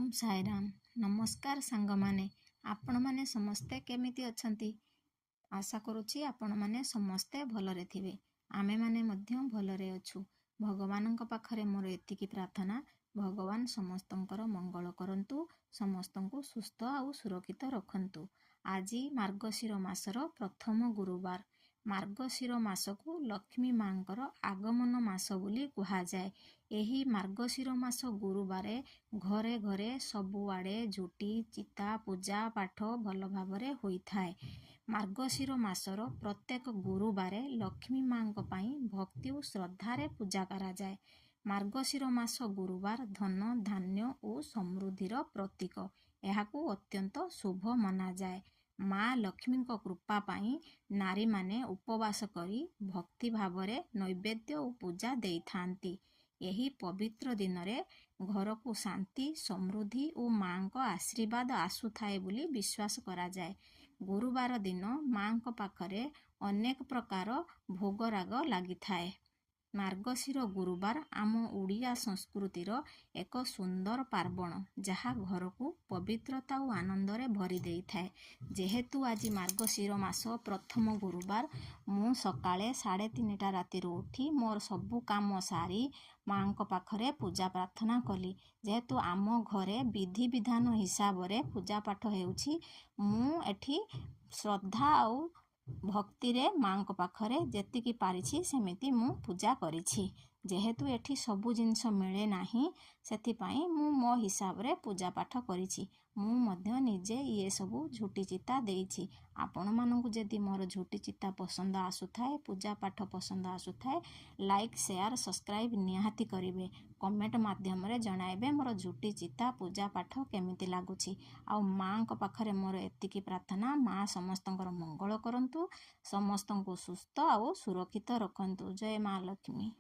ओम साईराम। नमस्कार सांग माने, आपण माने समस्ते केमिति अछंती। आशा करुछि आपण माने समस्ते भलरे थिबे। आमे माने मध्य भलरे अछु। भगवानंक पाखरे मोर एतिकी प्रार्थना, भगवान समस्तंकर मंगल करंतु, समस्तंकु सुस्थ आउ सुरक्षित रखंतु। आजी मार्गशीर मासर प्रथम गुरुवार। मार्गशीर मासकु लक्ष्मी मांकर आगमन मास बोली कुहा जाए। एही मार्गशीर मास गुरुवारे घरे घरे सबुआड़े झुटी चिता पूजा पाठ भल भावरे होइथाए। मार्गशीर मासर प्रत्येक गुरुवारे लक्ष्मी मांक पाई भक्ति और श्रद्धारे पूजा करा जाए। मार्गशीर मास गुरुवार धन धान्य और समृद्धिर प्रतीक। एहाकु अत्यंत शुभ मना जाए। माँ लक्ष्मी कृपा पाई नारी माने उपवास करी भक्ति भावरे नैवेद्य और पूजा देई थांती। यही पवित्र दिन रे घर को शांति समृद्धि और माँ को आशीर्वाद आसुथाए बोली विश्वास करा जाए। गुरुवार दिन माँ को पाखरे अनेक प्रकार भोगराग लगी थाए। मार्गशीर गुरुवार आम ओडिया संस्कृतिर एक सुंदर पार्वण जहा घर को पवित्रता और आनंद रे भरी देई थाए। जेहेतु आज मार्गशीर मास प्रथम गुरुवार मु सकाळे 3:30 राति उठी मोर सबु काम सारी माँ को पाखरे पूजा प्रार्थना कली। जेहेतु आम घरे विधि विधान हिसाब रे पूजा पाठ हेउछि, मु एठी श्रद्धा और भक्ति रे माँ को पाखरे जेतिकी पारिछि सेमिति मु पूजा करिछि। जेहेतु एठी सबु जिनिस मिले नाही, सेथि पई मु मो हिसाब रे पूजा पाठ करिछि। मु मध्य निजे ये सबु झुटी चिता देइछि। आपण मानकु जदि मोर झुटी चिता पसंद आसुथाए, पूजा पाठ पसंद आसुथाए, लाइक शेयर सब्सक्राइब निहाती करिवे। कमेंट माध्यम रे जणाइबे मोर झुटी चिता पूजा पाठ केमिति लागुछि। आ माँ को पाखरे मोर एतिकी प्रार्थना, माँ समस्तंकर मंगल करंतु, समस्तंको सुस्थ और सुरक्षित रखंतु। जय माँ लक्ष्मी।